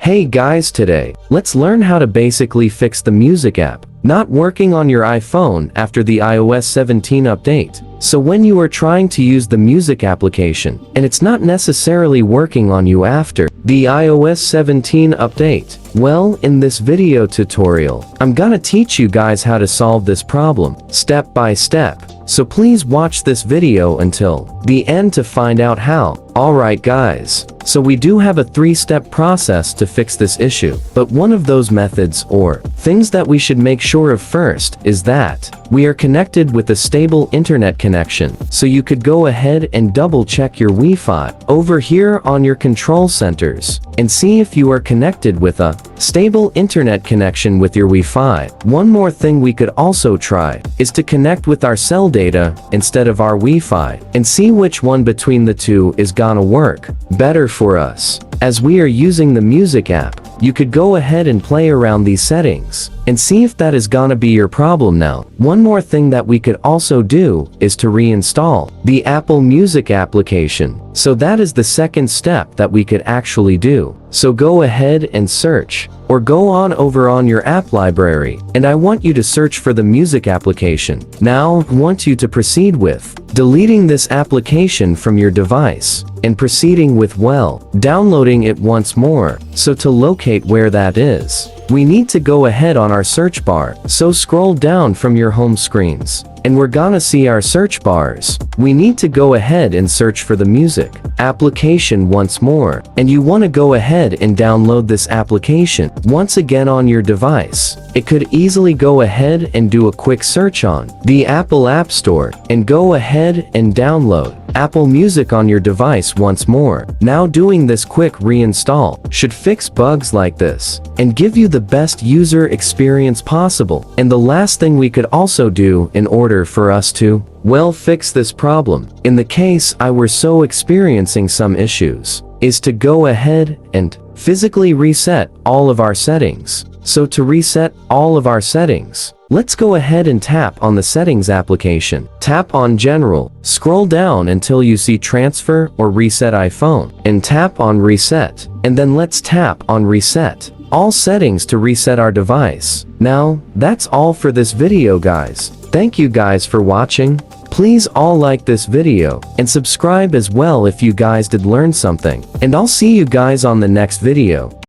Hey guys, today, let's learn how to basically fix the music app not working on your iPhone after the iOS 17 update. So when you are trying to use the music application, and it's not necessarily working on you after the iOS 17 update, well, in this video tutorial, I'm gonna teach you guys how to solve this problem, step by step. So please watch this video until the end to find out how. Alright guys, so we do have a 3-step process to fix this issue, but one of those methods or things that we should make sure of first is that we are connected with a stable internet connection. So you could go ahead and double check your Wi-Fi over here on your control centers and see if you are connected with a stable internet connection with your Wi-Fi. One more thing we could also try is to connect with our cell data instead of our Wi-Fi and see which one between the two is gonna work better for us. As we are using the music app, you could go ahead and play around these settings and see if that is gonna be your problem now. One more thing that we could also do is to reinstall the Apple Music application. So that is the second step that we could actually do. So go ahead and search or go on over on your app library, and I want you to search for the music application. Now, I want you to proceed with deleting this application from your device and proceeding with, well, downloading it once more. So to locate where that is, we need to go ahead on our search bar. So scroll down from your home screens and we're gonna see our search bars. We need to go ahead and search for the music application once more, and you want to go ahead and download this application once again on your device. It could easily go ahead and do a quick search on the Apple App Store and go ahead and download Apple Music on your device once more. Now doing this quick reinstall should fix bugs like this and give you the best user experience possible. And the last thing we could also do in order for us to, well, fix this problem, in the case I were so experiencing some issues, is to go ahead and physically reset all of our settings. So to reset all of our settings, let's go ahead and tap on the settings application. Tap on General, scroll down until you see Transfer or Reset iPhone, and tap on Reset, and then let's tap on Reset all settings to reset our device. Now, that's all for this video guys. Thank you guys for watching. Please all like this video and subscribe as well if you guys did learn something, and I'll see you guys on the next video.